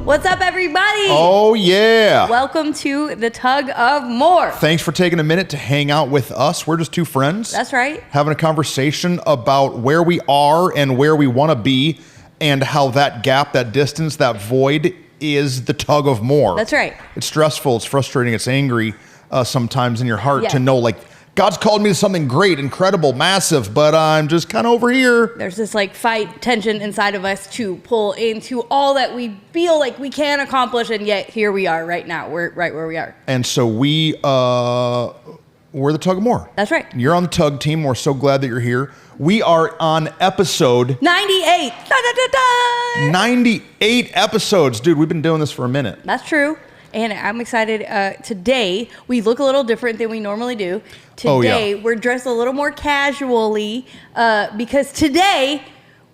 What's up, everybody? Oh, yeah. Welcome to the Tug of More. Thanks for taking a minute to hang out with us. We're just two friends. That's right. Having a conversation about where we are and where we want to be and how that gap, that distance, that void is the tug of more. That's right. It's stressful. It's frustrating. It's angry sometimes in your heart Yeah. to know, like, God's called me to something great, incredible, massive, but I'm just kind of over here. There's this fight tension inside of us to pull into all that we feel like we can accomplish, and yet here we are right now. We're right where we are. And so we're the Tug of More. That's right. You're on the Tug team. We're so glad that you're here. We are on episode 98. Da, da, da, da. 98 episodes. Dude, we've been doing this for a minute. That's true. And I'm excited. Today, we look a little different than we normally do. Today, we're dressed a little more casually because today,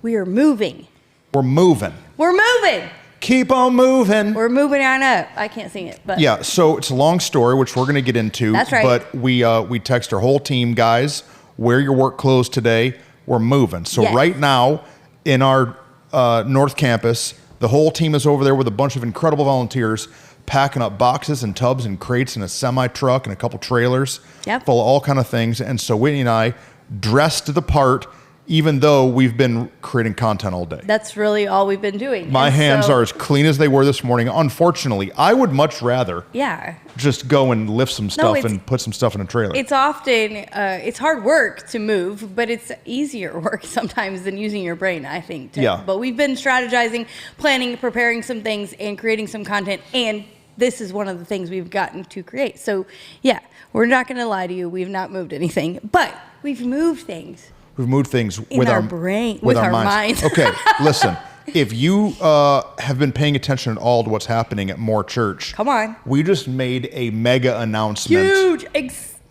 we are moving. We're moving. We're moving. Keep on moving. We're moving on up. I can't sing it, but Yeah, so it's a long story, which we're going to get into. That's right. But we text our whole team, guys, wear your work clothes today. We're moving. So Yes. right now, in our North Campus, the whole team is over there with a bunch of incredible volunteers, packing up boxes and tubs and crates and a semi-truck and a couple trailers Yep. full of all kind of things. And so Whitney and I dressed the part, even though we've been creating content all day. that's really all we've been doing. My And hands so- are as clean as they were this morning. Unfortunately, I would much rather Yeah. just go and lift some stuff it's- and put some stuff in a trailer. It's often, it's hard work to move, but it's easier work sometimes than using your brain, I think. Yeah. But we've been strategizing, planning, preparing some things, and creating some content, and this is one of the things we've gotten to create. So, yeah, we're not going to lie to you. We've not moved anything, but we've moved things. We've moved things In with our our brain- with with our our minds. minds. Okay, listen. If you have been paying attention at all to what's happening at Moore Church, Come on. we just made a mega announcement Huge.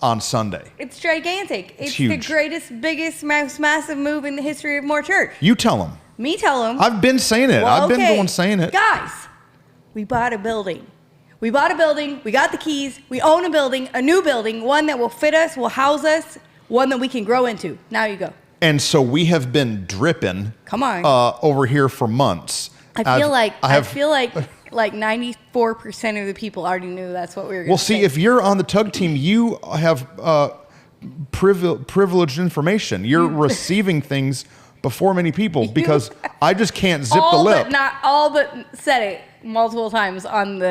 on Sunday. It's gigantic. It's the huge. greatest, biggest, massive move in the history of More Church. You tell them. Me tell them. I've been saying it. Well, I've been the okay. one saying it. Guys, we bought a building. We bought a building. We got the keys. We own a building, a new building, one that will fit us, will house us, one that we can grow into. Now you go. And so we have been dripping. Come on. Over here for months. I feel like 94% of the people already knew that's what we were going to Well, see, if you're on the Tug team, you have privileged information. You're receiving things before many people because I just can't zip the lip. All but said it multiple times on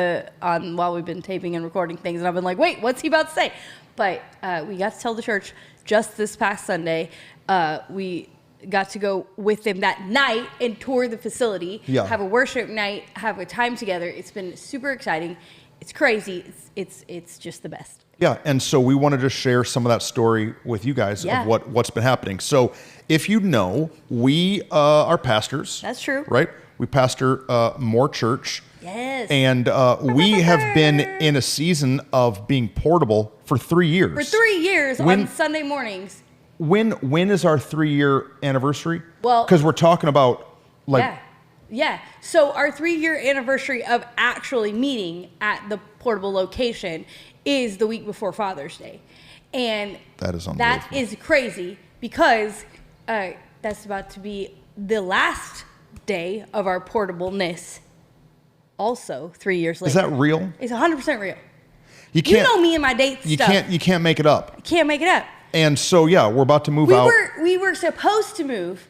while we've been taping and recording things, and I've been like, wait, what's he about to say? But we got to tell the church just this past Sunday. We got to go with them that night and tour the facility, have a worship night, have a time together. It's been super exciting. It's crazy. It's just the best. Yeah, and so we wanted to share some of that story with you guys Yeah. of what's been happening. So if you know, we are pastors. That's true. Right? We pastor Moore Church. Yes. And we have been in a season of being portable for 3 years. For 3 years on Sunday mornings. When is our 3-year anniversary? Well, because we're talking about Yeah. So our 3-year anniversary of actually meeting at the portable location is the week before Father's Day. And that is unbelievable. that is crazy because that's about to be the last day of our portableness also 3 years later. Is that real? It's 100% real. You can't. You know me and my dates stuff. You can't make it up. I can't make it up. And so yeah, we're about to move out. We were supposed to move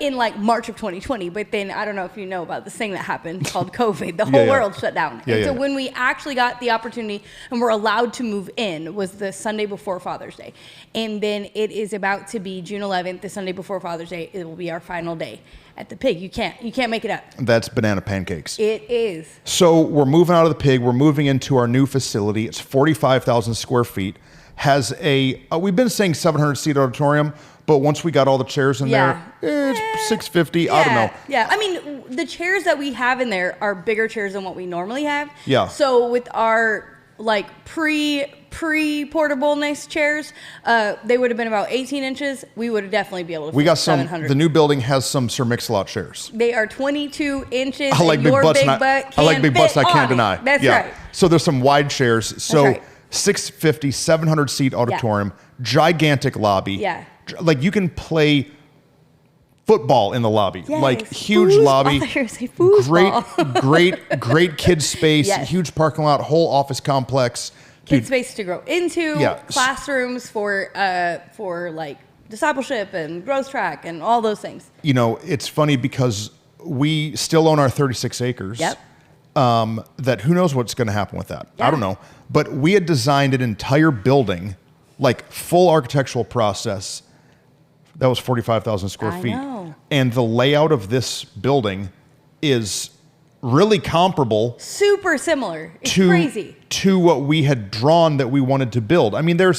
in March of 2020, but then I don't know if you know about this thing that happened called COVID. The whole world shut down. So when we actually got the opportunity and were allowed to move in was the Sunday before Father's Day. And then it is about to be June 11th, the Sunday before Father's Day. It will be our final day at the Pig. You can't make it up. That's banana pancakes. It is. So we're moving out of the Pig. We're moving into our new facility. It's 45,000 square feet. Has we've been saying 700 seat auditorium, but once we got all the chairs in there, it's 650. I don't know. Yeah, I mean, the chairs that we have in there are bigger chairs than what we normally have. Yeah. So with our pre-portableness chairs, they would have been about 18 inches. We would have definitely be able to. We got some. 700. The new building has some Sir Mix-a-Lot chairs. They are 22 inches. I like and big your butts. big I butt like big butts. I fit can't on deny. it. That's yeah. right. So there's some wide chairs. So right. 650, 700 seat auditorium, gigantic lobby. Yeah. Like you can play football in the lobby, Yes. like huge Foosball. lobby, I thought you were saying foosball. great kids space, Yes. huge parking lot, whole office complex. Kid Dude, space to grow into, Yeah. classrooms for like discipleship and growth track and all those things. you know, it's funny because we still own our 36 acres. Yep. That who knows what's going to happen with that. Yeah. I don't know. But we had designed an entire building, like full architectural process. That was 45,000 square I feet. know. And the layout of this building is really comparable Super similar. It's to crazy. to what we had drawn that we wanted to build. I mean, there are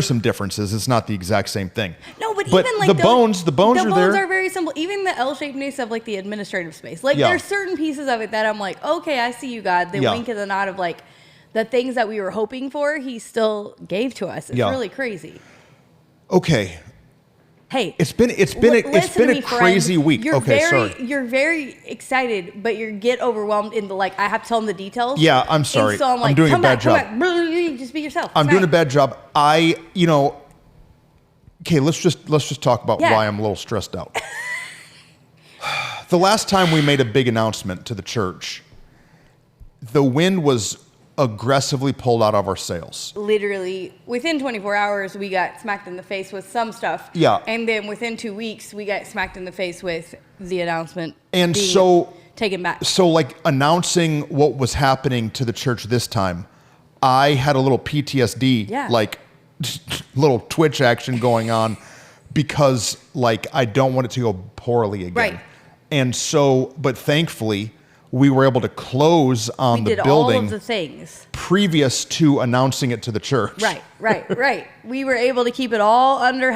some differences. It's not the exact same thing. No, but But even like the bones are there. The bones are very simple. Even the L-shapedness of like the administrative space. Like Yeah. there's certain pieces of it that I'm like, okay, I see you, God. The Yeah. wink and the nod of like the things that we were hoping for, He still gave to us. It's Yeah. really crazy. Okay. Hey, It's been listen to a me, crazy friend. week. Okay, sorry. You're very excited, but you get overwhelmed in the like. I have to tell them the details. Yeah, I'm sorry. And so I'm like, doing a come bad back, job. Come back. Just be yourself. I'm It's doing a fine. bad job. Okay, let's just talk about Yeah. why I'm a little stressed out. The last time we made a big announcement to the church, the wind was aggressively pulled out of our sails. Literally within 24 hours, we got smacked in the face with some stuff. Yeah. And then within 2 weeks, we got smacked in the face with the announcement. And being so taken back. So like announcing what was happening to the church this time, I had a little PTSD, Yeah. like little twitch action going on because like I don't want it to go poorly again. Right. And so, but thankfully we were able to close on We the did all building of the things. previous to announcing it to the church. Right. We were able to keep it all under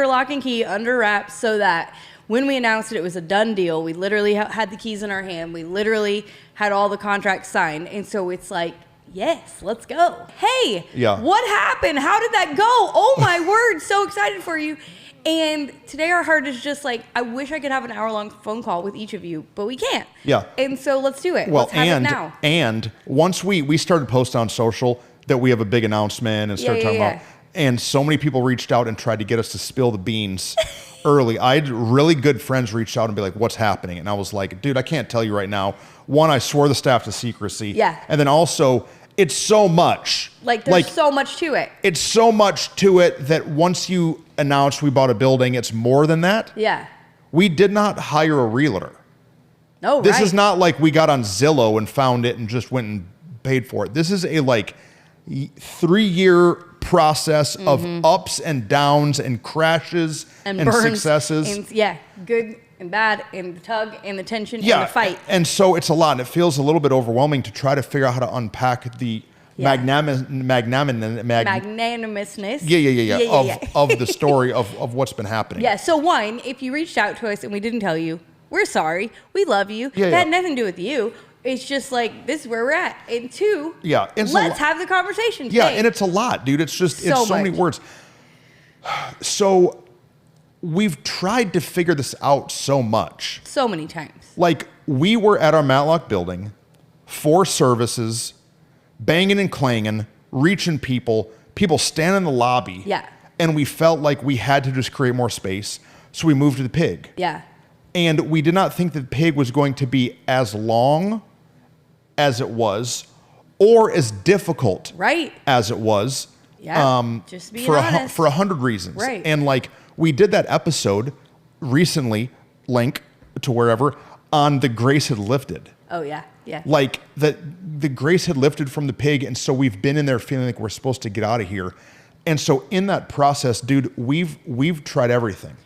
lock and key, under wraps, so that when we announced it, it was a done deal. We literally had the keys in our hand. We literally had all the contracts signed. And so it's like, yes, let's go. Hey, Yeah. what happened? How did that go? Oh my word, so excited for you. And today our heart is just like, I wish I could have an hour-long phone call with each of you, but we can't. Yeah. And so let's do it. Well, let's have it now. and once we started posting on social that we have a big announcement and started talking about, and so many people reached out and tried to get us to spill the beans early. I had really good friends reach out and be like, "What's happening?" And I was like, "Dude, I can't tell you right now. One, I swore the staff to secrecy. Yeah. And then also, it's so much. Like, there's so much to it. It's so much to it that once you announce we bought a building, it's more than that. Yeah. We did not hire a realtor. No, This right. is not like we got on Zillow and found it and just went and paid for it. This is a 3-year process of ups and downs and crashes and burns successes. And, good and bad, and the tug and the tension and Yeah, the fight. and so it's a lot. And it feels a little bit overwhelming to try to figure out how to unpack the Yeah. Magnanimousness. of the story of what's been happening. Yeah, so one, if you reached out to us and we didn't tell you, we're sorry. We love you. Yeah, It yeah. had nothing to do with you. It's just like, this is where we're at. And two, Yeah, it's a let's lo- have the conversation Yeah, today. and it's a lot, dude. It's just, So it's so many much. words. So we've tried to figure this out so much. so many times. Like, we were at our Matlock building, 4 services, banging and clanging, reaching people standing in the lobby. Yeah. And we felt like we had to just create more space. So we moved to the Pig. Yeah. And we did not think that the Pig was going to be as long as it was or as difficult Right. as it was. Yeah. Just being for honest. for 100 reasons. Right. And like we did that episode recently, link to wherever, on the grace had lifted. Oh, yeah. Yeah. Like the grace had lifted from the Pig, and so we've been in there feeling like we're supposed to get out of here. And so in that process, dude, we've tried everything.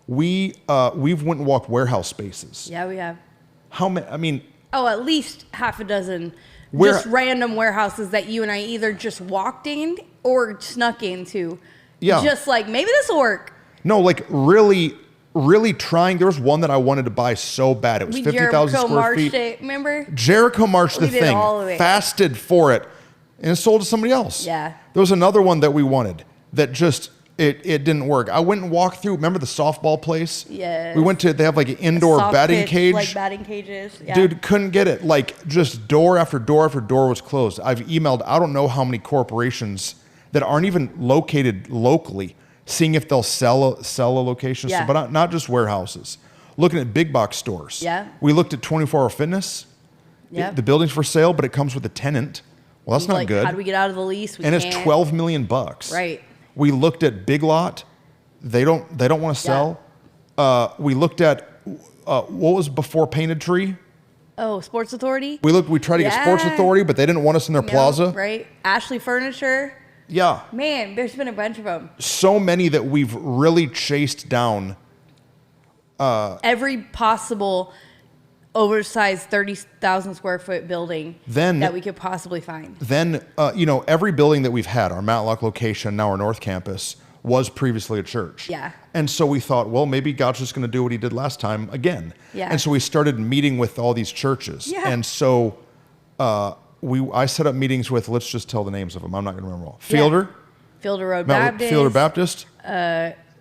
We've went and walked warehouse spaces. Yeah, we have. How many? I mean, At least half a dozen Where- just random warehouses that you and I either just walked in or snuck into. Yeah. Just like, maybe this will work. no, like really trying. There was one that I wanted to buy so bad. It was We 50,000 Jericho square marched feet. it, remember? Jericho marched the We did thing, all of it. fasted for it, and it sold to somebody else. Yeah. There was another one that we wanted that just it didn't work. I went and walked through. Remember the softball place? Yes. We went to. They have like an indoor Soft batting pitch, cage. Like batting cages. Yeah. Dude, couldn't get it. Like just door after door after door was closed. I've emailed I don't know how many corporations that aren't even located locally seeing if they'll sell a location, Yeah. but not just warehouses. Looking at big box stores. Yeah. We looked at 24-hour fitness. Yeah. The building's for sale, but it comes with a tenant. Well, that's not like, good. How do we get out of the lease? And it's $12 million. Right. We looked at Big Lot. They don't want to sell. We looked at what was before Painted Tree. Oh, Sports Authority. We tried to get Sports Authority, but they didn't want us in their plaza. Right. Ashley Furniture. Yeah. Man, there's been a bunch of them. So many that we've really chased down. Every possible oversized 30,000 square foot building that we could possibly find. Then, every building that we've had, our Matlock location, now our North Campus, was previously a church. Yeah. And so we thought, well, maybe God's just going to do what he did last time again. Yeah. And so we started meeting with all these churches. Yeah. And so I set up meetings with, let's just tell the names of them. I'm not going to remember all. Fielder. Fielder Road Met with Baptist. Fielder Baptist.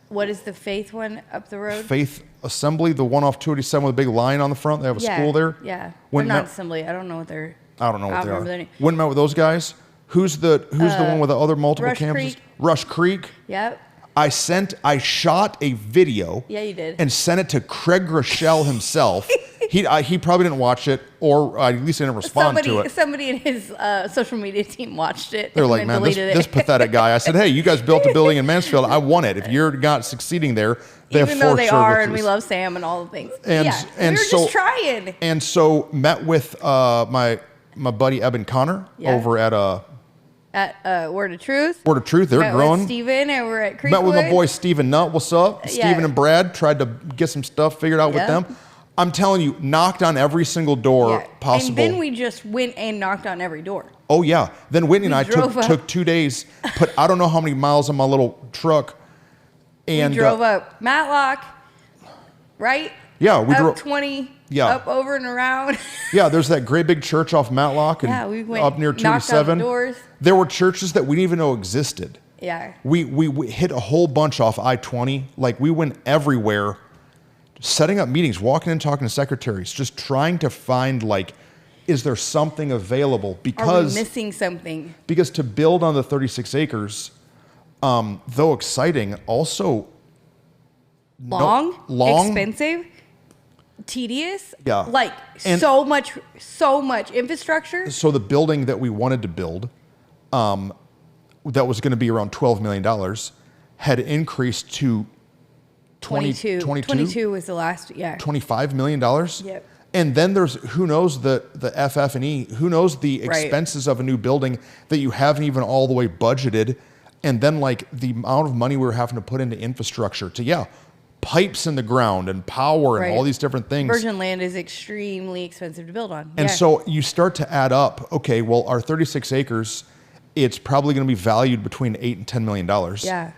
What is the Faith one up the road? Faith Assembly, the one off 287 with a big lion on the front. They have a school there. Yeah. Went They're not met- Assembly. I don't know what they're. I don't know what they remember are. their name. Went and met with those guys. Who's the one with the other multiple Rush campuses? Creek. Rush Creek. Yep. I shot a video. Yeah, you did. And sent it to Craig Rochelle himself. He probably didn't watch it, or at least he didn't respond to it. Somebody in his social media team watched it. They're and like, then man, deleted this it. pathetic guy. I said, hey, you guys built a building in Mansfield. I want it. If you're not succiding there, they Even have though 4 they services. are, and we love Sam and all the things. And we were so just trying. And so met with my buddy Eben Connor over at Word of Truth. Word of Truth. They're Met growing. with Steven over at Creekwood. Met with my boy Steven Nutt. What's up? Steven and Brad tried to get some stuff figured out with them. I'm telling you, knocked on every single door possible. And then we just went and knocked on every door. Oh, yeah. Then Whitney and I drove up. took 2 days, put I don't know how many miles on my little truck. And We drove up Matlock, right? Yeah, we up drove 20, Yeah. up over and around. Yeah, there's that great big church off Matlock and we went up near knocked on 287. the doors. There were churches that we didn't even know existed. Yeah. We hit a whole bunch off I-20. Like, we went everywhere, setting up meetings, walking in, talking to secretaries, just trying to find, like, is there something available? Are Because we missing something? Because to build on the 36 acres, though exciting, also Long, long, expensive, tedious. Yeah. Like And- so much infrastructure. So the building that we wanted to build, that was going to be around $12 million, had increased to 22 was the last. Yeah. $25 million. Yep. And then there's, who knows the FF&E, who knows the expenses of a new building that you haven't even all the way budgeted. And then, like, the amount of money we were having to put into infrastructure to, pipes in the ground and power and all these different things. Virgin land is extremely expensive to build on. And so you start to add up, okay, well, our 36 acres, it's probably going to be valued between $8 and $10 million. Yeah.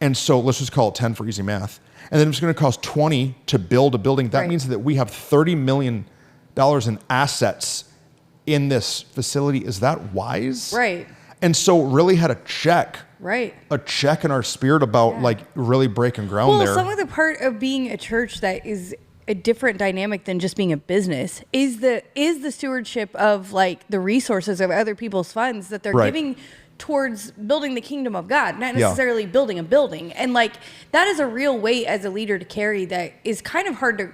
And so let's just call it 10 for easy math. And then it's going to cost 20 to build a building. That means that we have $30 million in assets in this facility. Is that wise? Right. And so really had a check in our spirit about like really breaking ground there. Well, some of the part of being a church that is a different dynamic than just being a business is the stewardship of like the resources of other people's funds that they're giving towards building the kingdom of God, not necessarily building a building. And like that is a real weight as a leader to carry that is kind of hard to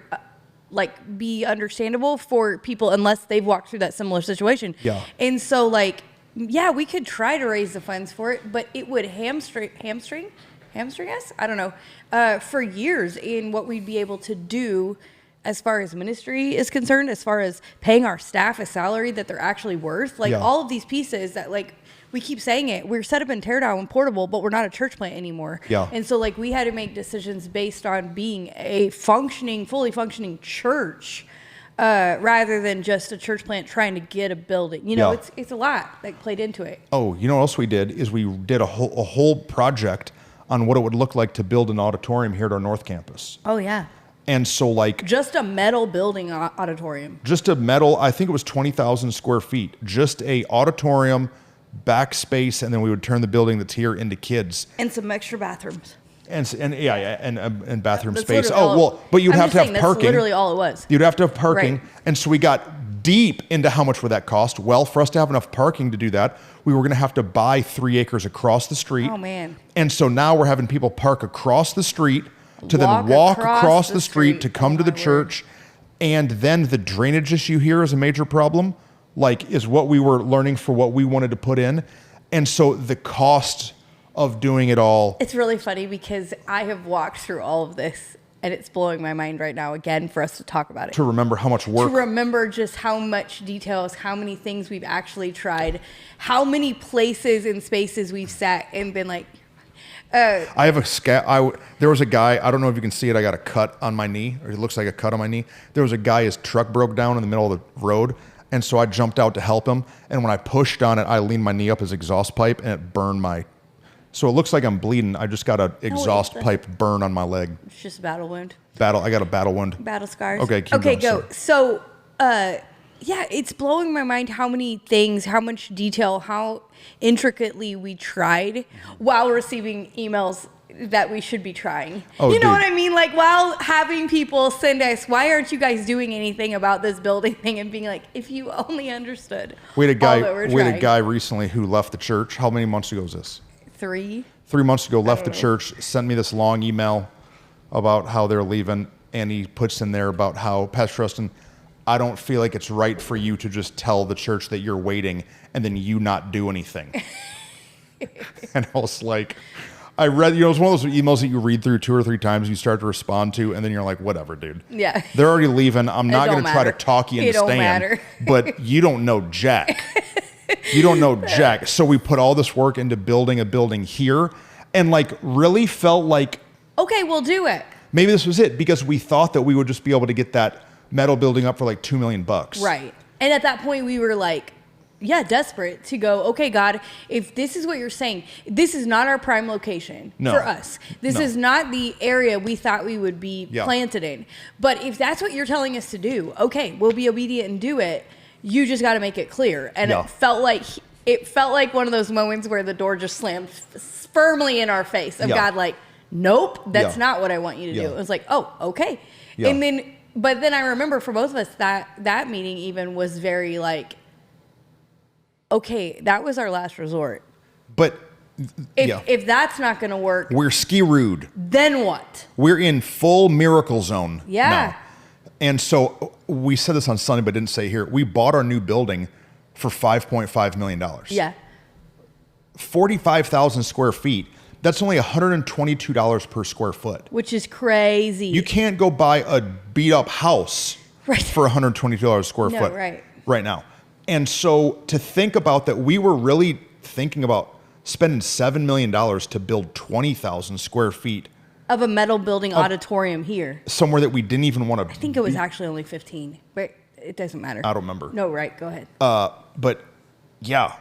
like be understandable for people unless they've walked through that similar situation. Yeah. And so like we could try to raise the funds for it, but it would hamstring us, I don't know, for years in what we'd be able to do as far as ministry is concerned, as far as paying our staff a salary that they're actually worth. Like all of these pieces that like, we keep saying it, we're set up in Teardown and Portable, but we're not a church plant anymore. Yeah. And so like we had to make decisions based on being a fully functioning church, rather than just a church plant trying to get a building. You know, it's a lot that played into it. Oh, you know what else we did is we did a whole project on what it would look like to build an auditorium here at our North Campus. Oh yeah. And so like just a metal building auditorium. Just a metal, I think it was 20,000 square feet. Just a auditorium, backspace, and then we would turn the building that's here into kids. And some extra bathrooms. And bathroom That's space. literally But you'd have to have parking. That's literally all it was. You'd have to have parking. Right. And so we got deep into how much would that cost. Well, for us to have enough parking to do that, we were going to have to buy 3 acres across the street. Oh, man. And so now we're having people park across the street to then walk across the street to come to the church. And then the drainage issue here is a major problem, like is what we were learning for what we wanted to put in. And so the cost of doing it all. It's really funny because I have walked through all of this and it's blowing my mind right now again for us to talk about it. To remember how much work. To remember just how much details, how many things we've actually tried, how many places and spaces we've sat and been like, I have there was a guy, I don't know if you can see it, I got a cut on my knee, or it looks like a cut on my knee. There was a guy, his truck broke down in the middle of the road, and so I jumped out to help him, and when I pushed on it, I leaned my knee up his exhaust pipe, and it burned my, so it looks like I'm bleeding. I just got an exhaust pipe burn on my leg. It's just a battle wound. I got a battle wound. Battle scars. Okay, go. Sorry. So, yeah, it's blowing my mind how many things, how much detail, how intricately we tried while receiving emails that we should be trying. Oh, you know dude. what I mean? Like while having people send us, why aren't you guys doing anything about this building thing? And being like, if you only understood. We had all that we're a trying. guy recently who left the church. How many months ago was this? 3 months ago, left the know. church, sent me this long email about how they're leaving, and he puts in there about how, Pastor Rustin, I don't feel like it's right for you to just tell the church that you're waiting and then you not do anything. And I was like, I read, it's one of those emails that you read through 2 or 3 times, you start to respond to, and then you're like, whatever, dude. Yeah. They're already leaving. I'm not going to try to matter. talk you into It don't staying. matter. But you don't know jack. You don't know jack. So we put all this work into building a building here, and like really felt like, okay, we'll do it. maybe this was it, because we thought that we would just be able to get that metal building up for like $2 million. Right. And at that point we were like, yeah, desperate to go, okay, God, if this is what you're saying, this is not our prime location for us. This is not the area we thought we would be planted in. But if that's what you're telling us to do, okay, we'll be obedient and do it. You just got to make it clear. And it felt like one of those moments where the door just slammed firmly in our face of God, like, nope, that's not what I want you to do. It was like, oh, okay. And but then I remember for both of us that meeting even was very like, okay, that was our last resort. But if that's not going to work, we're ski-rooed. Then what? We're in full miracle zone Yeah. now. And so we said this on Sunday, but didn't say here. We bought our new building for $5.5 million. Yeah. 45,000 square feet. That's only $122 per square foot. Which is crazy. You can't go buy a beat-up house for $122 a square foot right now. And so to think about that, we were really thinking about spending $7 million to build 20,000 square feet of a metal building auditorium here. Somewhere that we didn't even want to. I think it was actually only 15, but it doesn't matter. I don't remember. No, right. Go ahead. But yeah.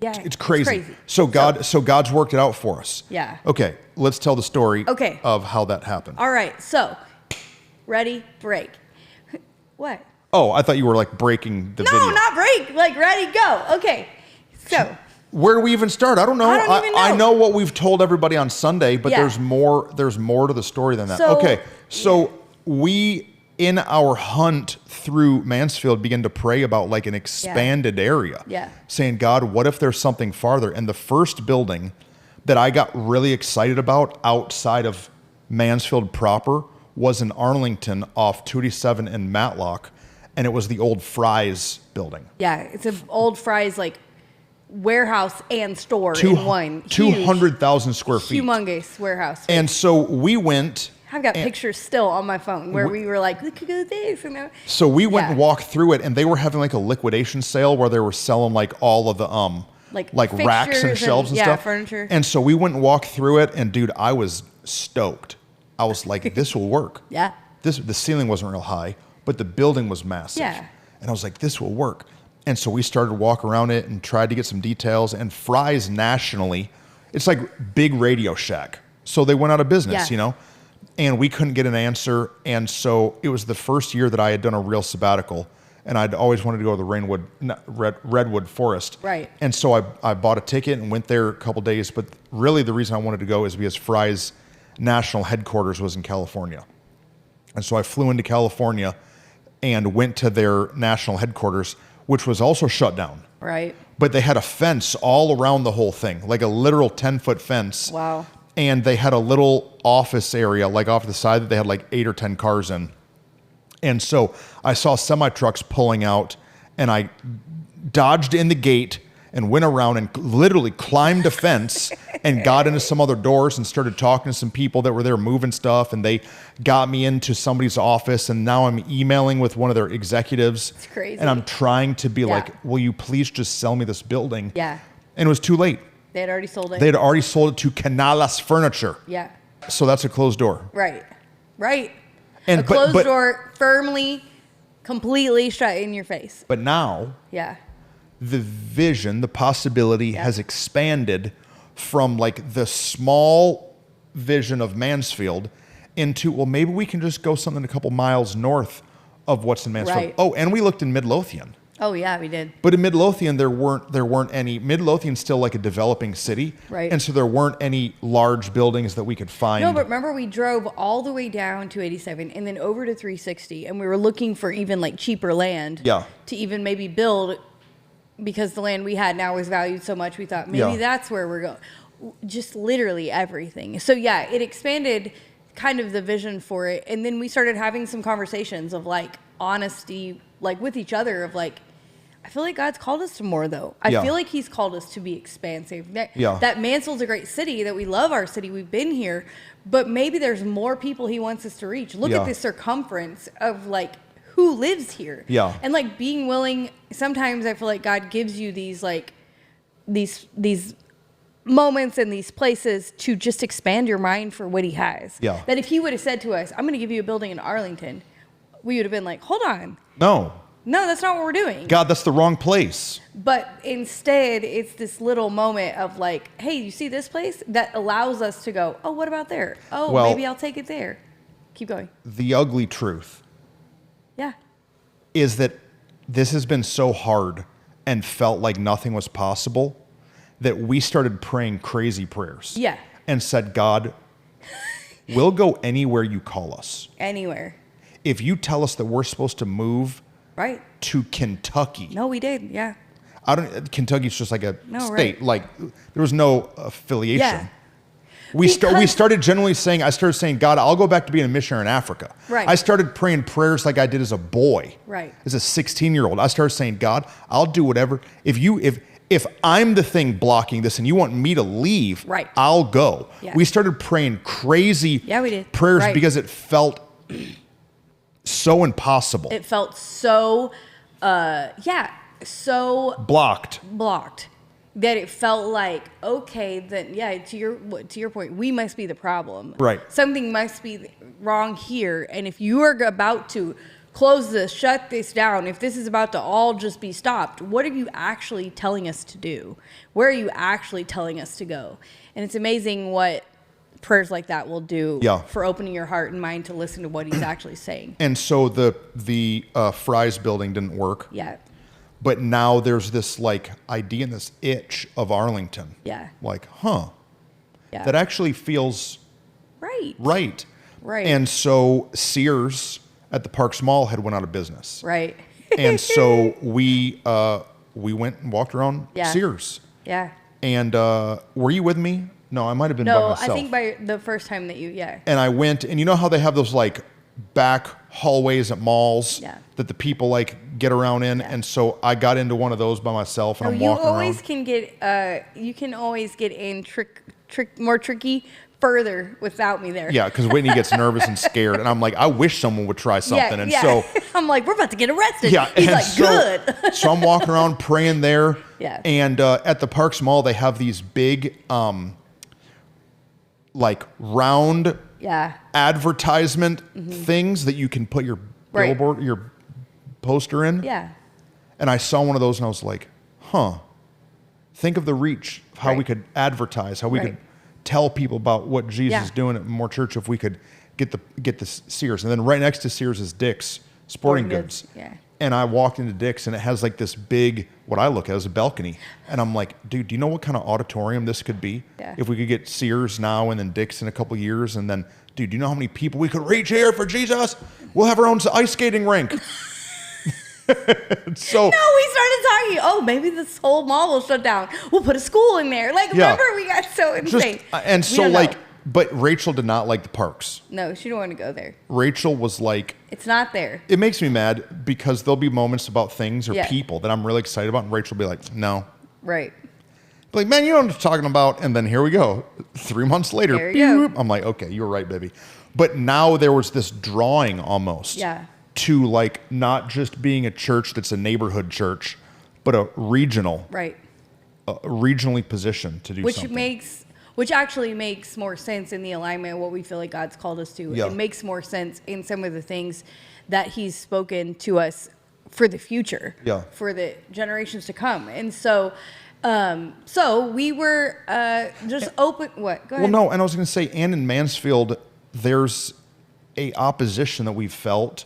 Yeah. It's crazy. So God's worked it out for us. Yeah. Okay. Let's tell the story Okay. of how that happened. All right. So, ready, break. What? Oh, I thought you were like breaking the video. No, not break. Like ready, go. Okay. So. Where do we even start? I don't know. I don't even know. I know what we've told everybody on Sunday, but Yeah. there's more to the story than that. So- Okay. So we, in our hunt through Mansfield, began to pray about like an expanded area. Yeah. Saying, God, what if there's something farther? And the first building that I got really excited about outside of Mansfield proper was in Arlington off 287 in Matlock. And it was the old Fry's building. Yeah, it's an old Fry's like warehouse and store in one. 200,000 square feet. Humongous warehouse. And so we went. I've got pictures still on my phone where we were like, look at this. And so we went and walked through it, and they were having like a liquidation sale where they were selling like all of the like racks and shelves and stuff. Furniture. And so we went and walked through it, and dude, I was stoked. I was like, this will work. Yeah. The ceiling wasn't real high, but the building was massive. Yeah. And I was like, this will work. And so we started to walk around it and tried to get some details. And Fry's nationally, it's like big Radio Shack. So they went out of business, you know? And we couldn't get an answer. And so it was the first year that I had done a real sabbatical. And I'd always wanted to go to the Redwood Forest. Right. And so I bought a ticket and went there a couple days. But really the reason I wanted to go is because Fry's national headquarters was in California. And so I flew into California, and went to their national headquarters, which was also shut down. Right. But they had a fence all around the whole thing, like a literal 10-foot fence. Wow. And they had a little office area, like off the side, that they had like 8 or 10 cars in. And so I saw semi-trucks pulling out, and I dodged in the gate and went around and literally climbed a fence and got into some other doors and started talking to some people that were there moving stuff. And they got me into somebody's office, and now I'm emailing with one of their executives. It's crazy. And I'm trying to be like, will you please just sell me this building? Yeah. And it was too late. They had already sold it. They had already sold it to Canales Furniture. Yeah. So that's a closed door. Right. Right. And a closed door firmly, completely shut in your face. But now, yeah, the vision, the possibility has expanded from like the small vision of Mansfield into, well, maybe we can just go something a couple miles north of what's in Mansfield. Right. Oh, and we looked in Midlothian. Oh yeah, we did. But in Midlothian, there weren't any. Midlothian's still like a developing city, right? And so there weren't any large buildings that we could find. No, but remember we drove all the way down to 87 and then over to 360, and we were looking for even like cheaper land, to even maybe build, because the land we had now was valued so much. We thought maybe that's where we're going. Just literally everything. So yeah, it expanded kind of the vision for it, and then we started having some conversations of like honesty, like with each other, of like, I feel like God's called us to more, though. I feel like he's called us to be expansive. That Mansfield's a great city, that we love our city, we've been here, but maybe there's more people he wants us to reach. Look at the circumference of like who lives here. And like being willing, sometimes I feel like God gives you these like these moments and these places to just expand your mind for what he has. That if he would have said to us, I'm going to give you a building in Arlington, we would have been like, hold on. No, that's not what we're doing. God, that's the wrong place. But instead, it's this little moment of like, hey, you see this place? That allows us to go, oh, what about there? Oh, well, maybe I'll take it there. Keep going. The ugly truth is that this has been so hard and felt like nothing was possible that we started praying crazy prayers. And said, God, we'll go anywhere you call us. Anywhere. If you tell us that we're supposed to move to Kentucky. No, we did. Kentucky's just like a state. Like there was no affiliation. We started generally saying, I started saying, God, I'll go back to being a missionary in Africa. I started praying prayers like I did as a boy. As a 16-year-old. I started saying, God, I'll do whatever. If I'm the thing blocking this and you want me to leave, I'll go. We started praying crazy prayers because it felt so impossible. It felt so, so blocked. That it felt like, okay, then to your point, we must be the problem. Something must be wrong here, and if you are about to close this, shut this down, if this is about to all just be stopped, what are you actually telling us to do? Where are you actually telling us to go? And it's amazing what prayers like that will do for opening your heart and mind to listen to what he's actually saying. And so the Fry's building didn't work. But now there's this like idea and this itch of Arlington. Like, that actually feels right. And so Sears at the Parks Mall had went out of business. And so we went and walked around Sears. And were you with me? No, I might have been by myself. No, I think by the first time that And I went, and you know how they have those like back hallways at malls that the people like get around in, and so I got into one of those by myself, and I'm walking around. You can always get in more tricky further without me there. Because Whitney gets nervous and scared, and I'm like, I wish someone would try something. And so I'm like, we're about to get arrested. He's like, good. So I'm walking around praying there. And at the Parks Mall, they have these big like round advertisement things that you can put your billboard, your poster in. And I saw one of those and I was like, think of the reach of how we could advertise, how we could tell people about what Jesus is doing at More Church if we could get the Sears. And then right next to Sears is Dick's Sporting Goods. And I walked into Dick's, and it has like this big, what I look at as a balcony. And I'm like, dude, do you know what kind of auditorium this could be? If we could get Sears now and then Dick's in a couple of years. And then, dude, do you know how many people we could reach here for Jesus? We'll have our own ice skating rink. So No, we started talking. Oh, maybe this whole mall will shut down. We'll put a school in there. Like, Yeah. remember, we got so insane. and We so don't like, know. but Rachel did not like the parks. No, she don't want to go there. Rachel was like, It's not there. it makes me mad because there'll be moments about things or Yeah. people that I'm really excited about, and Rachel will be like, no. Right. Like, man, you know what I'm talking about. And then here we go. 3 months later, There you go. I'm like, okay, you're right, baby. But now there was this drawing almost Yeah. to like not just being a church that's a neighborhood church, but a regional, Right. regionally positioned to do Which something. which actually makes more sense in the alignment of what we feel like God's called us to. Yeah. It makes more sense in some of the things that He's spoken to us for the future, Yeah. for the generations to come. And so, we were just open. What? Go ahead. Well, no, and I was going to say, and in Mansfield, there's a opposition that we've felt.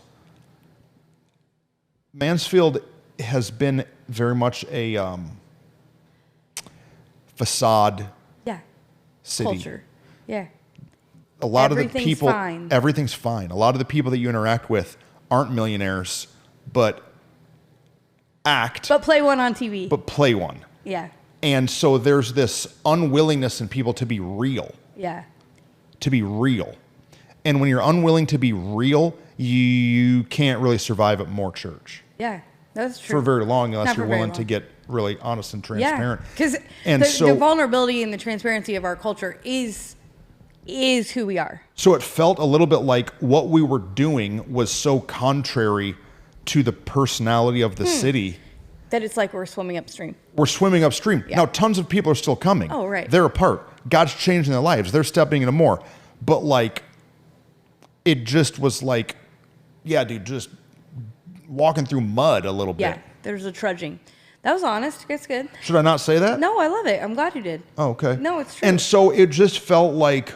Mansfield has been very much a facade Yeah. city. Culture. Yeah. A lot of the Everything's people, fine. everything's fine. A lot of the people that you interact with aren't millionaires, but act, But play one on TV. but play one. Yeah. And so there's this unwillingness in people to be real, Yeah. to be real. And when you're unwilling to be real, you can't really survive at more church Yeah. That's true. for very long Not unless for you're very willing to long. get really honest and transparent. Yeah, because And the so- vulnerability and the transparency of our culture is who we are. So it felt a little bit like what we were doing was so contrary to the personality of the city. That it's like we're swimming upstream. We're swimming upstream. Yeah. Now, tons of people are still coming. Oh, right. They're apart. God's changing their lives. They're stepping into more. But like, it just was like, yeah, dude, just walking through mud a little Yeah, bit. there's a trudging. That was honest. That's good. Should I not say that? No, I love it. I'm glad you did. Oh, okay. No, it's true. And so it just felt like,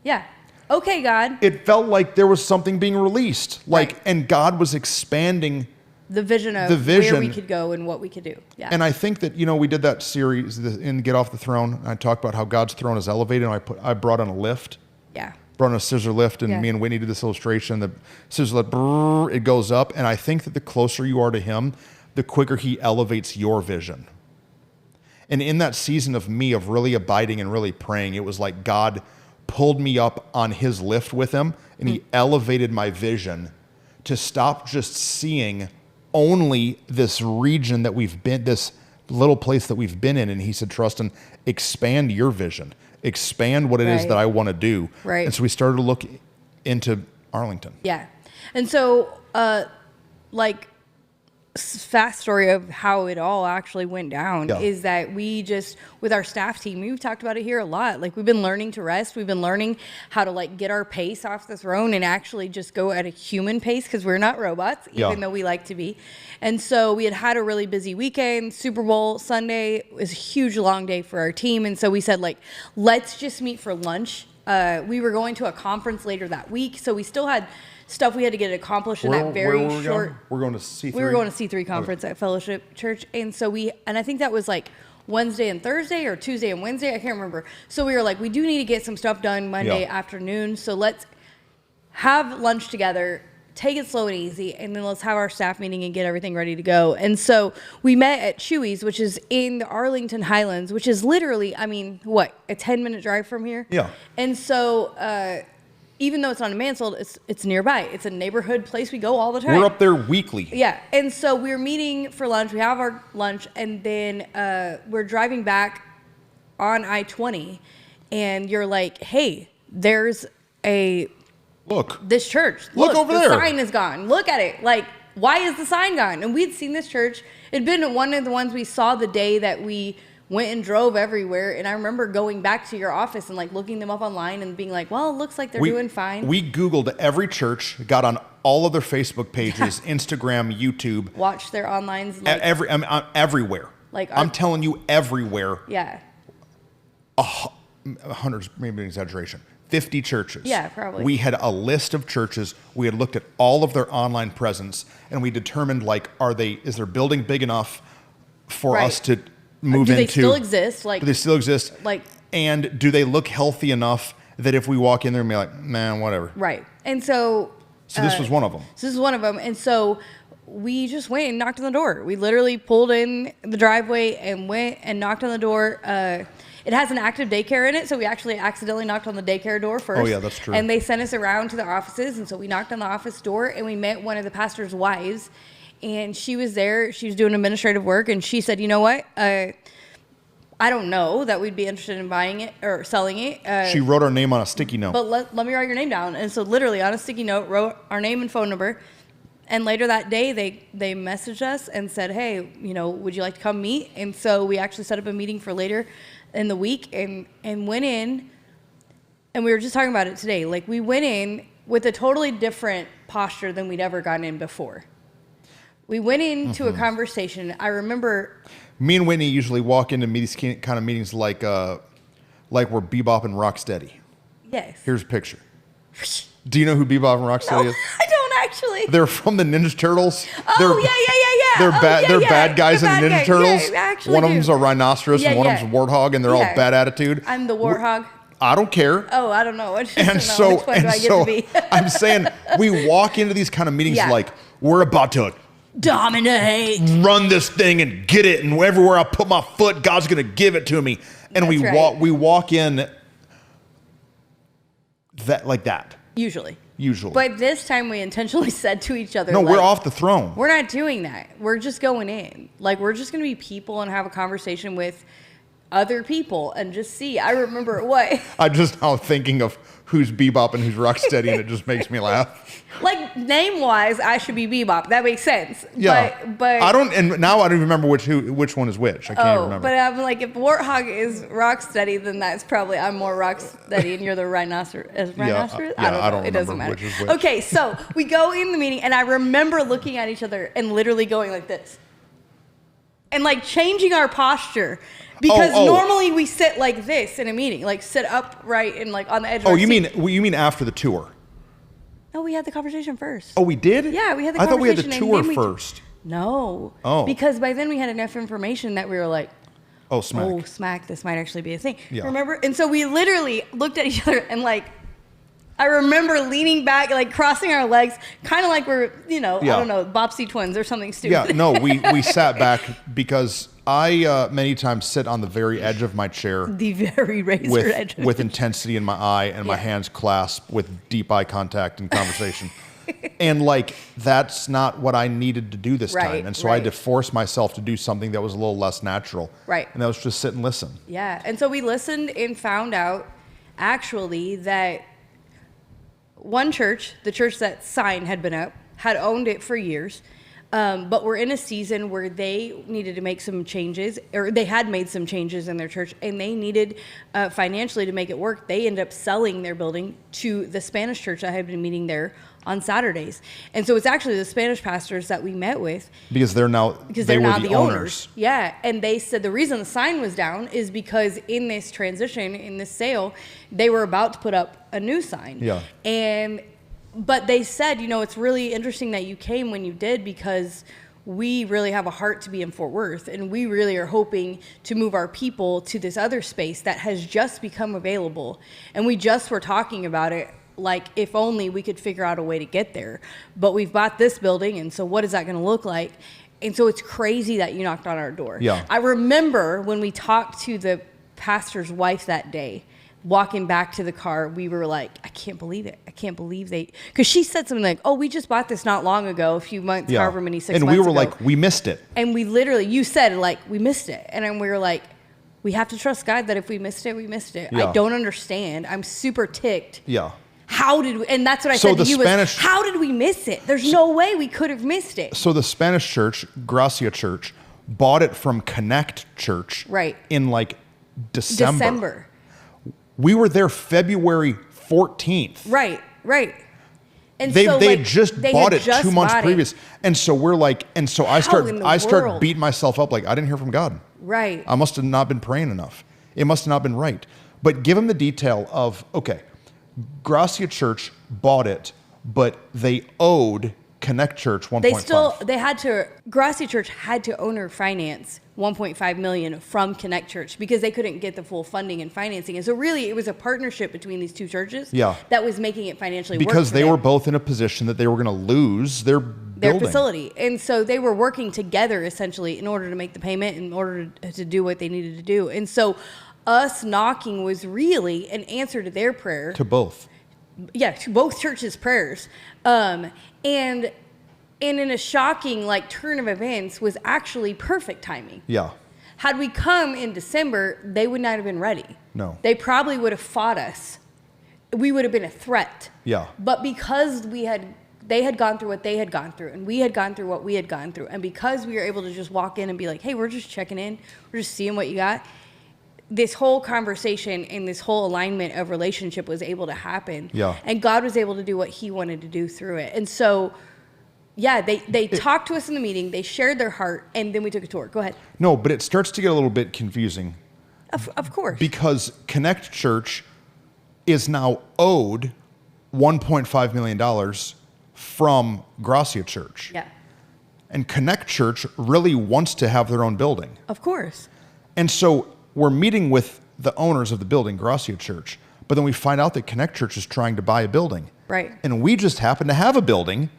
Yeah. Okay, God. it felt like there was something being released. Like, Right. and God was expanding. The vision of The vision. where we could go and what we could do. Yeah. And I think that, you know, we did that series in Get Off the Throne. I talked about how God's throne is elevated. And I brought on a lift. yeah. Brought on a scissor lift, and Yeah. me and Whitney did this illustration. The scissor lift, brrr, it goes up. And I think that the closer you are to him, the quicker he elevates your vision. And in that season of me, of really abiding and really praying, it was like God pulled me up on his lift with him, and he elevated my vision to stop just seeing only this region that we've been, this little place that we've been in. And he said, Trustin, expand your vision, expand what it is Right. that I want to do. Right. And so we started to look into Arlington. Yeah. And so, like, fast story of how it all actually went down Yeah. is that we just, with our staff team, we've talked about it here a lot. Like, we've been learning to rest. We've been learning how to, like, get our pace off the throne and actually just go at a human pace because we're not robots, even Yeah. though we like to be. And so we had a really busy weekend. Super Bowl Sunday was a huge long day for our team. And so we said, like, let's just meet for lunch. We were going to a conference later that week, so we still had stuff we had to get accomplished in that very were we short. going? We're going to C3. We were going to C3 conference at Fellowship Church, and so I think that was like Wednesday and Thursday or Tuesday and Wednesday, I can't remember. So we were like, we do need to get some stuff done Monday Yeah. afternoon, so let's have lunch together, take it slow and easy, and then let's have our staff meeting and get everything ready to go. And so we met at Chewy's, which is in the Arlington Highlands, which is literally, I mean, what, a 10-minute drive from here? Yeah. And so even though it's on a Mansfield, it's nearby. It's a neighborhood place we go all the time. We're up there weekly. Yeah, and so we're meeting for lunch. We have our lunch, and then we're driving back on I-20, and you're like, "Hey, there's Look. this church. Look over the there. sign is gone. Look at it. Like, why is the sign gone?" And we'd seen this church. It'd been one of the ones we saw the day that we went and drove everywhere. And I remember going back to your office and like looking them up online and being like, "Well, it looks like they're doing fine." We Googled every church, got on all of their Facebook pages, Instagram, YouTube, Watch their onlines. Like, everywhere. Like, I'm telling you, everywhere. yeah. Hundreds, maybe an exaggeration. 50 churches. Yeah, probably. We had a list of churches. We had looked at all of their online presence, and we determined, like, is their building big enough for Right. us to move Do they into? still exist? Like, Do they still exist? Like, And do they look healthy enough that if we walk in there and be like, man, whatever. right. And so So this was one of them. So this is one of them. And so we just went and knocked on the door. We literally pulled in the driveway and went and knocked on the door. It has an active daycare in it, so we actually accidentally knocked on the daycare door first. Oh, yeah, that's true. And they sent us around to the offices, and so we knocked on the office door, and we met one of the pastor's wives, and she was there. She was doing administrative work, and she said, you know what? I don't know that we'd be interested in buying it or selling it. She wrote our name on a sticky note. But let me write your name down. And so literally on a sticky note, wrote our name and phone number. And later that day, they messaged us and said, hey, would you like to come meet? And so we actually set up a meeting for later in the week and went in. And we were just talking about it today. Like, we went in with a totally different posture than we'd ever gotten in before. We went into a conversation. I remember... Me and Whitney usually walk into these kind of meetings like we're Bebop and Rocksteady. Yes. Here's a picture. Do you know who Bebop and Rocksteady is? I don't actually. They're from the Ninja Turtles. Oh, yeah. They're bad guys in the Ninja Turtles. Yeah, I actually one of them's a rhinoceros and one of them's a warthog, and they're all bad attitude. I'm the warthog. I don't care. Oh, I don't know. Which and so I'm saying we walk into these kind of meetings like we're about to dominate, run this thing and get it, and everywhere I put my foot, God's going to give it to me. And we walk in that like that. Usually. But this time we intentionally said to each other, no, we're off the throne. We're not doing that. We're just going in. Like, we're just going to be people and have a conversation with other people and just see. I remember what? I'm just now thinking of who's Bebop and who's Rocksteady, and it just makes me laugh. Like, name-wise, I should be Bebop. That makes sense. Yeah. But I don't, and now I don't even remember which one is which. I can't remember. But I'm like, if Warthog is Rocksteady, then that's probably I'm more Rocksteady and you're the rhinoceros. Rhinoceros? I don't know. It doesn't matter. Which is which. Okay, so we go in the meeting, and I remember looking at each other and literally going like this. And like changing our posture. Because normally we sit like this in a meeting, like sit upright and like on the edge of our seat. You mean after the tour? No, we had the conversation first. Oh, we did? Yeah, we had the conversation. I thought we had the tour first. No. Oh. Because by then we had enough information that we were like, oh, smack, this might actually be a thing. Yeah. Remember? And so we literally looked at each other and like, I remember leaning back, like crossing our legs, kind of like we're, I don't know, Bopsy twins or something stupid. Yeah, no, we sat back because I many times sit on the very edge of my chair. The very razor edge. With intensity in my eye and my hands clasped with deep eye contact and conversation. And like, that's not what I needed to do this time. And so I had to force myself to do something that was a little less natural. Right. And that was just sit and listen. Yeah. And so we listened and found out actually that one church, the church that sign had been up, had owned it for years. But we're in a season where they needed to make some changes, or they had made some changes in their church, and they needed financially to make it work. They ended up selling their building to the Spanish church that had been meeting there on Saturdays. And so it's actually the Spanish pastors that we met with. Because they're now the owners. Yeah. And they said the reason the sign was down is because in this transition, in this sale, they were about to put up a new sign. Yeah. But they said, it's really interesting that you came when you did because we really have a heart to be in Fort Worth, and we really are hoping to move our people to this other space that has just become available. And we just were talking about it, like if only we could figure out a way to get there. But we've bought this building, and so what is that going to look like? And so it's crazy that you knocked on our door. Yeah. I remember when we talked to the pastor's wife that day, walking back to the car, we were like, I can't believe it. I can't believe because she said something like, oh, we just bought this not long ago, a few months, however many, 6 months ago. And we were like, we missed it. And we literally, you said like, we missed it. And then we were like, we have to trust God that if we missed it, we missed it. Yeah. I don't understand. I'm super ticked. Yeah. How did we, and that's what I said to you was, how did we miss it? There's no way we could have missed it. So the Spanish church, Gracia Church, bought it from Connect Church in like December. We were there February 14th. Right. And they had just bought it 2 months previous. And so we're like, and so I start beating myself up like, I didn't hear from God. Right. I must have not been praying enough. It must have not been right. But give them the detail of, okay, Gracia Church bought it, but they owed Connect Church 1.5. Gracia Church had to owner finance $1.5 million from Connect Church because they couldn't get the full funding and financing. And so really it was a partnership between these two churches that was making it financially work because for they them. were both in a position that they were going to lose their building. facility. And so they were working together essentially in order to make the payment, in order to do what they needed to do. And so us knocking was really an answer to their prayer. To both. Yeah, to both churches' prayers. And in a shocking like turn of events was actually perfect timing. Yeah. Had we come in December, they would not have been ready. No. They probably would have fought us. We would have been a threat. Yeah. But because they had gone through what they had gone through, and we had gone through what we had gone through, and because we were able to just walk in and be like, hey, we're just checking in, we're just seeing what you got, this whole conversation and this whole alignment of relationship was able to happen. Yeah. And God was able to do what he wanted to do through it. And so, yeah, they talked to us in the meeting, they shared their heart, and then we took a tour. Go ahead. No, but it starts to get a little bit confusing. Of course. Because Connect Church is now owed $1.5 million from Gracia Church. Yeah. And Connect Church really wants to have their own building. Of course. And so we're meeting with the owners of the building, Gracia Church, but then we find out that Connect Church is trying to buy a building. Right. And we just happen to have a building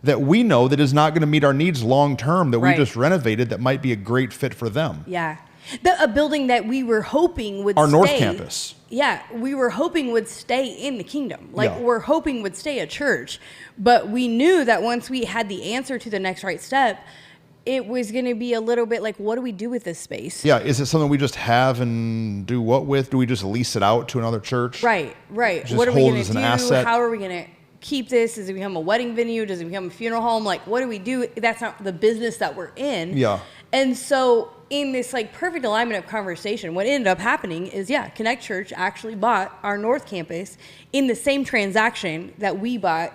that we know that is not going to meet our needs long term, that we just renovated, that might be a great fit for them. Yeah. A building that we were hoping would Our stay. North Campus. Yeah, we were hoping would stay in the kingdom. Like, Yeah. we're hoping would stay a church. But we knew that once we had the answer to the next right step, it was going to be a little bit like, what do we do with this space? Yeah, is it something we just have and do what with? Do we just lease it out to another church? Right. Just What are we hold going it as to an do? asset? How are we going to keep this? Does it become a wedding venue? Does it become a funeral home? Like, what do we do? That's not the business that we're in. Yeah. And so in this like perfect alignment of conversation, what ended up happening is, Connect Church actually bought our North Campus in the same transaction that we bought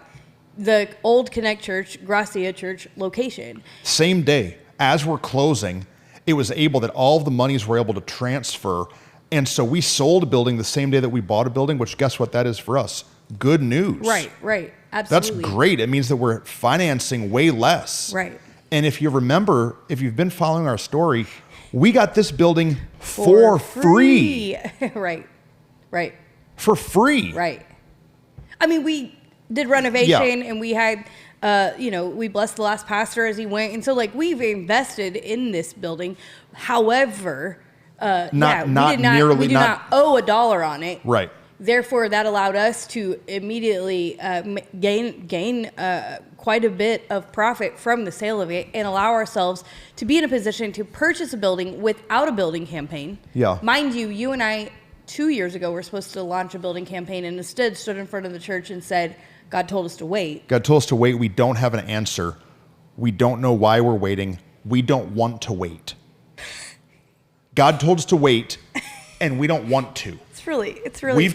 the old Connect Church, Gracia Church location. Same day, as we're closing, it was able that all of the monies were able to transfer. And so we sold a building the same day that we bought a building, which guess what that is for us? Good news. Right. Absolutely. That's great. It means that we're financing way less. Right. And if you remember, if you've been following our story, we got this building for free. Right. For free. Right. I mean, we did renovation and we had, we blessed the last pastor as he went. And so like we've invested in this building. However, we do not owe $1 on it. Right. Therefore, that allowed us to immediately gain quite a bit of profit from the sale of it and allow ourselves to be in a position to purchase a building without a building campaign. Yeah. Mind you, you and I 2 years ago were supposed to launch a building campaign and instead stood in front of the church and said, God told us to wait. God told us to wait. We don't have an answer. We don't know why we're waiting. We don't want to wait. God told us to wait, and we don't want to. It's really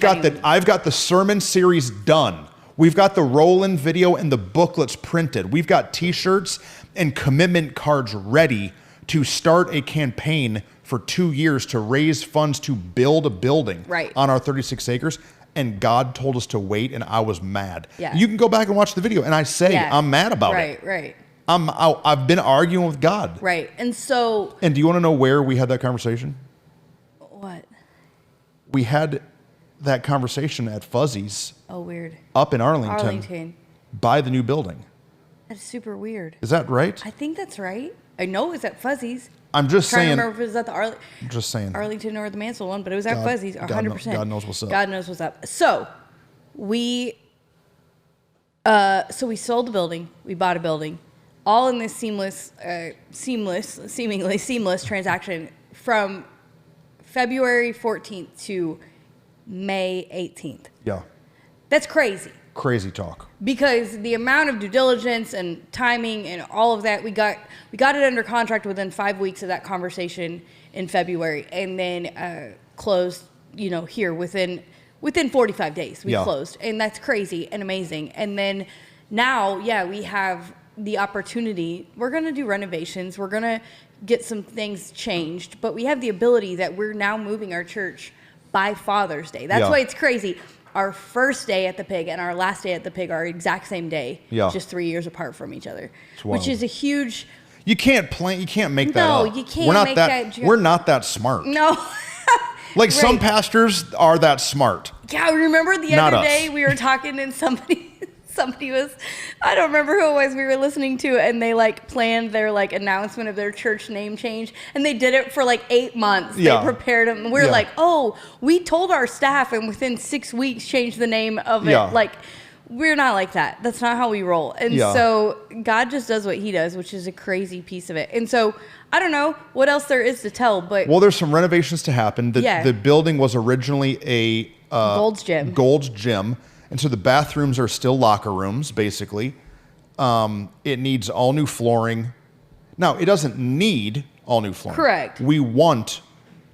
I've got the sermon series done. We've got the roll-in video and the booklets printed. We've got t-shirts and commitment cards ready to start a campaign for 2 years to raise funds to build a building on our 36 acres. And God told us to wait, and I was mad. Yeah. You can go back and watch the video, and I say I'm mad about it. Right. I've been arguing with God. Right. And so... And do you want to know where we had that conversation? What? We had that conversation at Fuzzy's. Oh, weird. Up in Arlington. By the new building. That's super weird. Is that right? I think that's right. I know it was at Fuzzy's. I'm just saying. I can't remember if it was at the I'm just saying. Arlington or the Mansell one, but it was at Fuzzy's, 100%. God knows what's up. God knows what's up. So we sold the building. We bought a building. All in this seemingly seamless transaction from February 14th to May 18th. Yeah. That's crazy. Crazy talk. Because the amount of due diligence and timing and all of that, we got it under contract within 5 weeks of that conversation in February, and then closed, here within 45 days. We closed, and that's crazy and amazing. And then now, we have the opportunity. We're going to do renovations. We're going to get some things changed, but we have the ability that we're now moving our church by Father's Day. That's why it's crazy. Our first day at the Pig and our last day at the Pig are exact same day, just 3 years apart from each other, which is a huge... You can't make that up. No, you can't We're not that smart. No. Some pastors are that smart. Yeah, remember the Not other us. day we were talking and somebody somebody was, I don't remember who it was we were listening to, and they like planned their like announcement of their church name change, and they did it for like 8 months. Yeah. They prepared them. We're like, oh, we told our staff, and within 6 weeks changed the name of it. Yeah. Like, we're not like that. That's not how we roll. And so God just does what he does, which is a crazy piece of it. And so I don't know what else there is to tell, but Well, there's some renovations to happen. The building was originally a Gold's Gym. Gold's Gym. And so the bathrooms are still locker rooms, basically. It needs all new flooring. Now, it doesn't need all new flooring. Correct. We want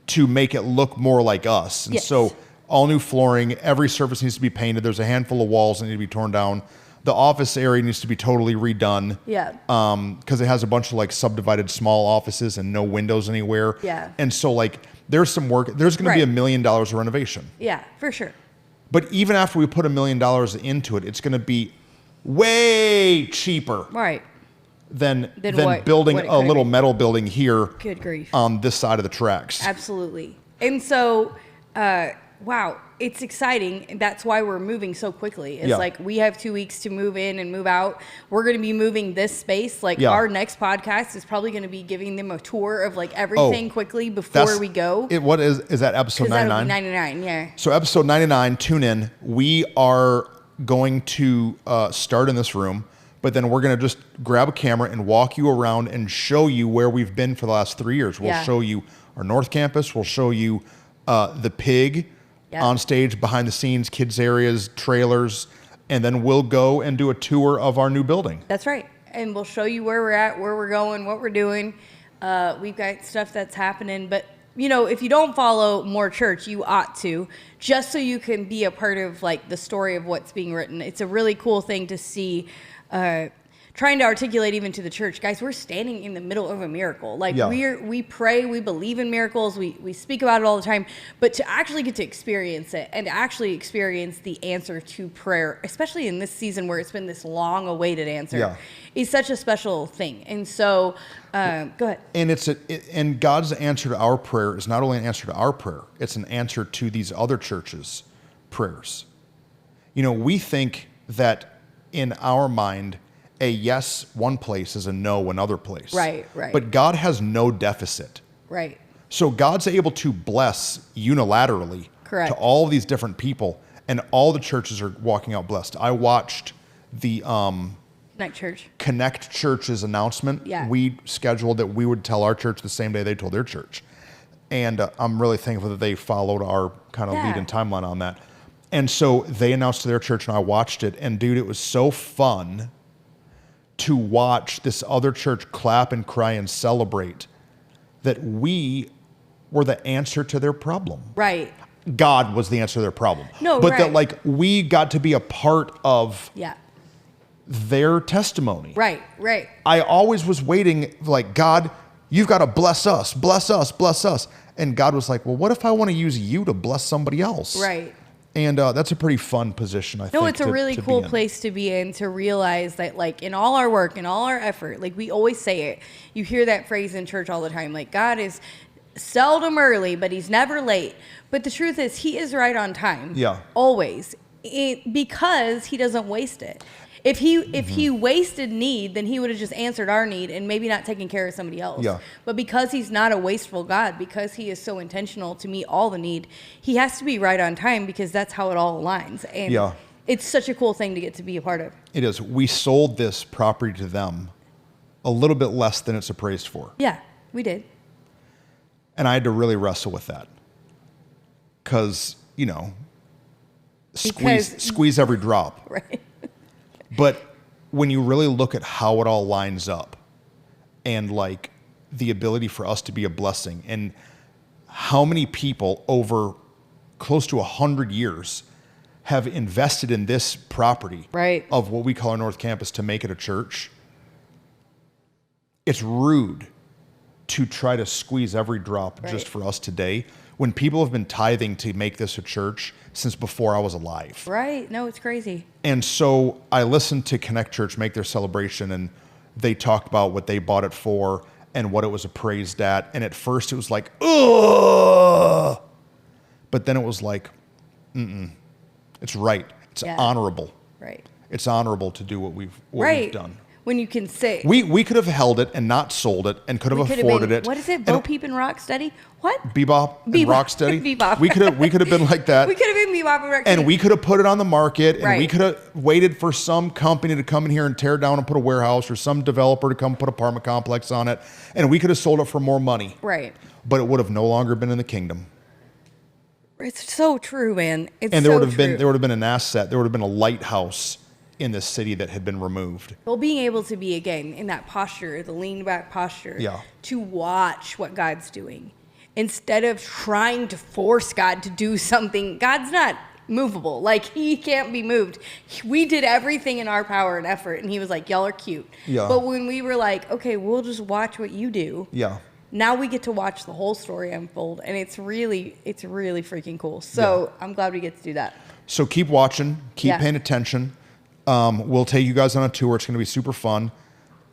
to make it look more like us. And so all new flooring, every surface needs to be painted. There's a handful of walls that need to be torn down. The office area needs to be totally redone. Yeah. Because it has a bunch of like subdivided small offices and no windows anywhere. Yeah. And so like there's some work. There's going to be $1 million of renovation. Yeah, for sure. But even after we put $1 million into it, it's going to be way cheaper. Right. Than what building it a little metal building here. Good grief. On this side of the tracks. Absolutely. And so, wow, it's exciting. That's why we're moving so quickly. It's like we have 2 weeks to move in and move out. We're going to be moving this space. Like our next podcast is probably going to be giving them a tour of like everything quickly before we go. What is that episode 99? That'll be 99, yeah. So episode 99, tune in. We are going to start in this room, but then we're going to just grab a camera and walk you around and show you where we've been for the last 3 years. We'll show you our North Campus. We'll show you the Pig on stage, behind the scenes, kids areas, trailers, and then we'll go and do a tour of our new building. That's right. And we'll show you where we're at, where we're going, what we're doing. We've got stuff that's happening. But, you know, if you don't follow More Church, you ought to, just so you can be a part of, like, the story of what's being written. It's a really cool thing to see, trying to articulate even to the church. Guys, we're standing in the middle of a miracle. Like, we pray, we believe in miracles, we speak about it all the time, but to actually get to experience it and to actually experience the answer to prayer, especially in this season where it's been this long-awaited answer, is such a special thing. And so, go ahead. And and God's answer to our prayer is not only an answer to our prayer, it's an answer to these other churches' prayers. You know, we think that in our mind, a yes one place is a no another place. Right, right. But God has no deficit. Right. So God's able to bless unilaterally to all of these different people, and all the churches are walking out blessed. I watched the Connect Church's announcement. Yeah. We scheduled that we would tell our church the same day they told their church. And I'm really thankful that they followed our kind of lead and timeline on that. And so they announced to their church, and I watched it, and dude, it was so fun to watch this other church clap and cry and celebrate that we were the answer to their problem. Right. God was the answer to their problem. No, but that like we got to be a part of their testimony. Right, right. I always was waiting like, God, you've got to bless us, bless us, bless us. And God was like, well, what if I want to use you to bless somebody else? Right. And that's a pretty fun position, I think. No, it's a really cool place to be in, to realize that, like, in all our work, in all our effort, like, we always say it. You hear that phrase in church all the time, like, God is seldom early, but he's never late. But the truth is, he is right on time. Yeah. Always. Because he doesn't waste it. If he wasted need, then he would have just answered our need and maybe not taken care of somebody else. Yeah. But because he's not a wasteful God, because he is so intentional to meet all the need, he has to be right on time, because that's how it all aligns. And it's such a cool thing to get to be a part of. It is. We sold this property to them a little bit less than it's appraised for. Yeah, we did. And I had to really wrestle with that. Because, you know, squeeze every drop. Right. But when you really look at how it all lines up, and like the ability for us to be a blessing, and how many people over close to 100 years have invested in this property of what we call our North Campus to make it a church, it's rude to try to squeeze every drop just for us today, when people have been tithing to make this a church since before I was alive. Right. No, it's crazy. And so I listened to Connect Church make their celebration, and they talked about what they bought it for and what it was appraised at. And at first it was like, ugh. But then it was like, it's right. It's honorable. Right. it's honorable to do what we've done. When you can say we could have held it and not sold it and could have afforded it. What is it? Bo Peep and Rock Steady? What? Bebop and Rock Steady. Bebop. We could have been like that. We could have been Bebop and Rock Steady. And we could have put it on the market, and Right. we could have waited for some company to come in here and tear down and put a warehouse, or some developer to come put an apartment complex on it, and we could have sold it for more money. Right. But it would have no longer been in the kingdom. It's so true, man. It's And there so would have true. been an asset. There would have been a lighthouse in this city that had been removed. Well, being able to be, again, in that posture, the lean back posture, Yeah. to watch what God's doing. Instead of trying to force God to do something, God's not movable. Like, he can't be moved. We did everything in our power and effort, and he was like, y'all are cute. Yeah. But when we were like, okay, we'll just watch what you do. Yeah. Now we get to watch the whole story unfold, and it's really freaking cool. So I'm glad we get to do that. So keep watching, keep Yeah. paying attention. We'll take you guys on a tour. It's going to be super fun.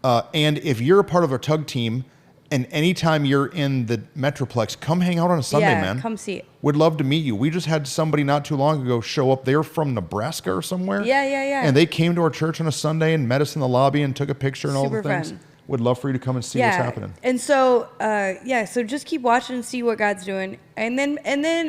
And if you're a part of our tug team, and anytime you're in the Metroplex, come hang out on a Sunday, Yeah, man. come see it. We'd love to meet you. We just had somebody not too long ago show up. They're from Nebraska or somewhere. Yeah. And they came to our church on a Sunday and met us in the lobby and took a picture and all the Super things. fun. Would love for you to come and see what's happening. And so, so just keep watching and see what God's doing. And then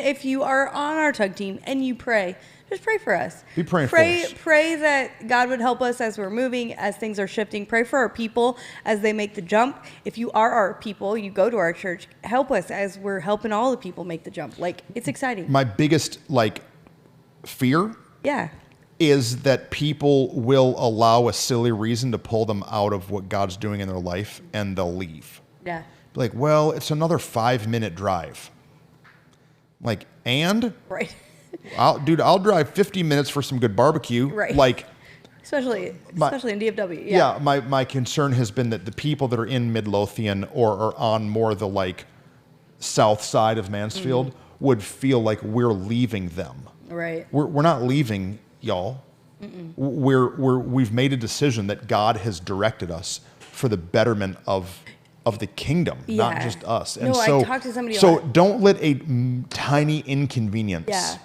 if you are on our tug team and you pray, just pray for us. Be praying for us. Pray that God would help us as we're moving, as things are shifting. Pray for our people as they make the jump. If you are our people, you go to our church, help us as we're helping all the people make the jump. Like, it's exciting. My biggest, fear Yeah. is that people will allow a silly reason to pull them out of what God's doing in their life, and they'll leave. Yeah. Like, well, it's another 5-minute drive. Like, and Right. I'll drive 50 minutes for some good barbecue. Right. Like, Especially in DFW. yeah. My concern has been that the people that are in Midlothian or are on more the south side of Mansfield would feel like we're leaving them. Right. We're not leaving y'all. We've made a decision that God has directed us for the betterment of the kingdom, not Yeah. just us. No, I talked to somebody So about- don't let a tiny inconvenience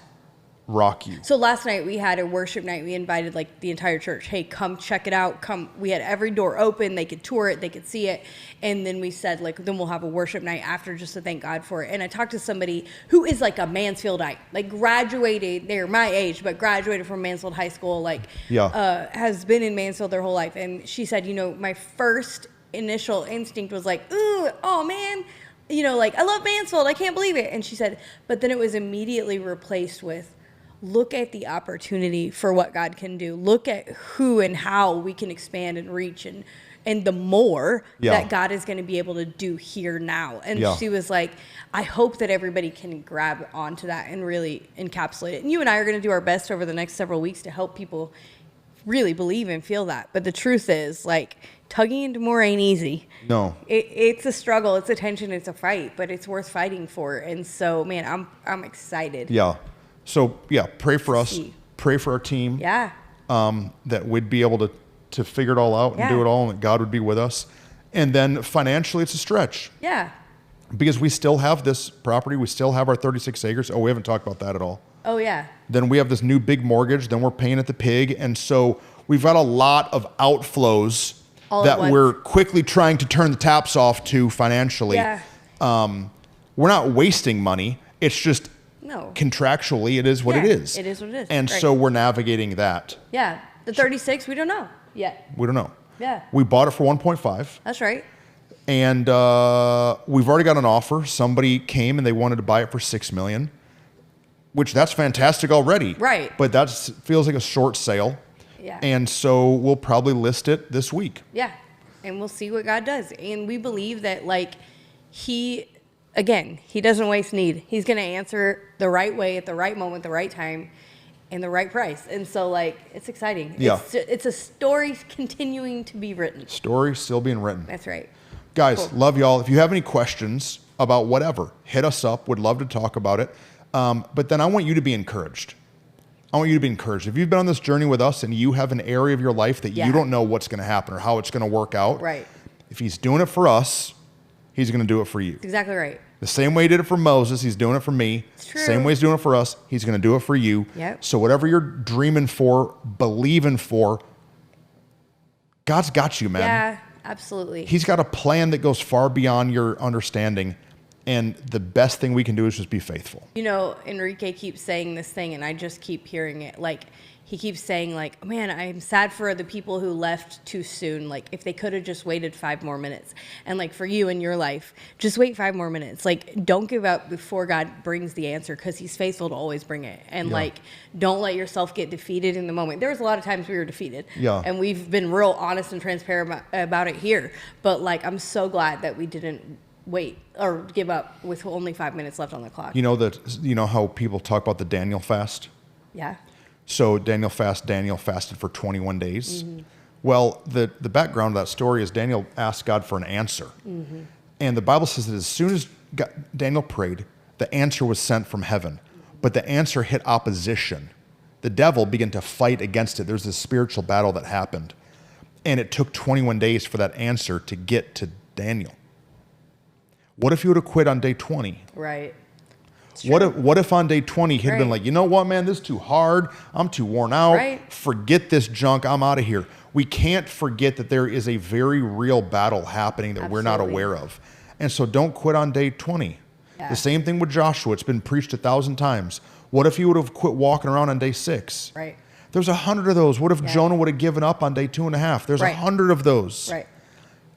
rock you. So last night we had a worship night. We invited the entire church. Hey, come check it out. Come. We had every door open. They could tour it. They could see it. And then we said then we'll have a worship night after just to thank God for it. And I talked to somebody who is a Mansfieldite, graduated. They're my age, but graduated from Mansfield High School. Has been in Mansfield their whole life. And she said, my first initial instinct was ooh, oh man. I love Mansfield. I can't believe it. And she said, but then it was immediately replaced with, look at the opportunity for what God can do. Look at who and how we can expand and reach and the more that God is going to be able to do here now. And she was like, I hope that everybody can grab onto that and really encapsulate it. And you and I are going to do our best over the next several weeks to help people really believe and feel that. But the truth is, tugging into more ain't easy. No. It's a struggle. It's a tension. It's a fight. But it's worth fighting for. And so, man, I'm excited. Yeah. So, pray for us. Pray for our team. Yeah. That we'd be able to figure it all out and do it all, and that God would be with us. And then financially, it's a stretch. Yeah. Because we still have this property. We still have our 36 acres. Oh, we haven't talked about that at all. Oh, yeah. Then we have this new big mortgage. Then we're paying at the pig. And so we've got a lot of outflows that we're quickly trying to turn the taps off to financially. Yeah. We're not wasting money. It's just contractually, it is what it is. It is what it is. And so we're navigating that. Yeah. The 36, we don't know yet. We don't know. Yeah. We bought it for 1.5. That's right. And we've already got an offer. Somebody came and they wanted to buy it for $6 million, which that's fantastic already. Right. But that feels like a short sale. Yeah. And so we'll probably list it this week. Yeah. And we'll see what God does. And we believe that he doesn't waste need. He's going to answer the right way at the right moment, the right time, and the right price. And so it's exciting. Yeah. It's a story continuing to be written. Story still being written. That's right. Guys, love y'all. If you have any questions about whatever, hit us up. Would love to talk about it. But then I want you to be encouraged. If you've been on this journey with us and you have an area of your life that you don't know what's going to happen or how it's going to work out. Right. If he's doing it for us, he's going to do it for you. That's exactly right. The same way he did it for Moses, he's doing it for me. It's true. Same way he's doing it for us, he's going to do it for you. Yep. So whatever you're dreaming for, believing for, God's got you, man. Yeah, absolutely. He's got a plan that goes far beyond your understanding. And the best thing we can do is just be faithful. You know, Enrique keeps saying this thing, and I just keep hearing it. Like, he keeps saying, like, man, I'm sad for the people who left too soon. Like, if they could have just waited 5 more minutes. And, like, for you in your life, just wait 5 more minutes. Like, don't give up before God brings the answer, because he's faithful to always bring it. And, like, don't let yourself get defeated in the moment. There was a lot of times we were defeated. Yeah. And we've been real honest and transparent about it here. But, like, I'm so glad that we didn't wait or give up with only 5 minutes left on the clock. You know how people talk about the Daniel fast? Yeah. So Daniel fasted for 21 days. Mm-hmm. Well, the background of that story is Daniel asked God for an answer. Mm-hmm. And the Bible says that as soon as Daniel prayed, the answer was sent from heaven. But the answer hit opposition. The devil began to fight against it. There's this spiritual battle that happened. And it took 21 days for that answer to get to Daniel. What if you would have quit on day 20? Right. What if on day 20 he'd been like, you know what, man, this is too hard. I'm too worn out. Right. Forget this junk. I'm out of here. We can't forget that there is a very real battle happening that we're not aware of. And so don't quit on day 20. Yeah. The same thing with Joshua. It's been preached 1,000 times. What if you would have quit walking around on day 6? Right. There's 100 of those. What if Jonah would have given up on day 2.5? There's 100 of those. Right.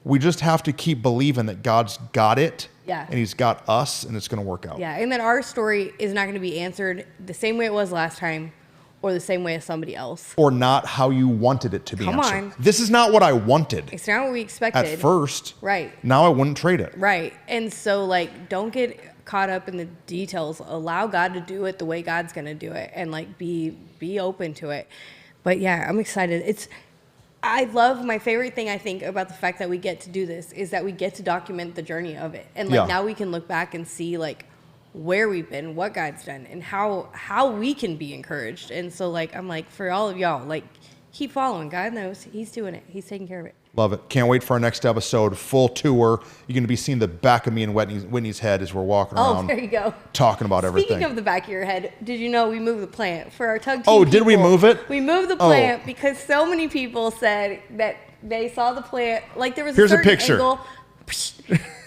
We just have to keep believing that God's got it. Yeah. And he's got us, and it's going to work out. Yeah, and then our story is not going to be answered the same way it was last time or the same way as somebody else. Or not how you wanted it to be answered. Come on. This is not what I wanted. It's not what we expected. At first. Right. Now I wouldn't trade it. Right. And so, like, don't get caught up in the details. Allow God to do it the way God's going to do it, and, like, be open to it. But, yeah, I'm excited. I love, my favorite thing I think about the fact that we get to do this is that we get to document the journey of it. And like now we can look back and see like where we've been, what God's done, and how we can be encouraged. And so like, I'm like, for all of y'all, like keep following. God knows he's doing it. He's taking care of it. Love it. Can't wait for our next episode. Full tour. You're going to be seeing the back of me and Whitney's head as we're walking around. Oh, there you go. Talking about everything. Speaking of the back of your head, did you know we moved the plant for our Tug team? Oh, did we move it? We moved the plant because so many people said that they saw the plant. Like there was Here's a certain a picture. Angle,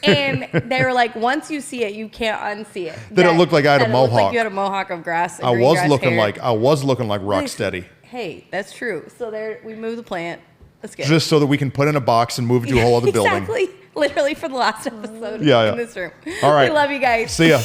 and they were like, once you see it, you can't unsee it. That it looked like I had a mohawk. It looked like you had a mohawk of grass. I was looking like Rocksteady. Hey, that's true. So there, we moved the plant. That's good. Just so that we can put in a box and move to a whole other building. Exactly. Literally for the last episode in this room. All right. We love you guys. See ya.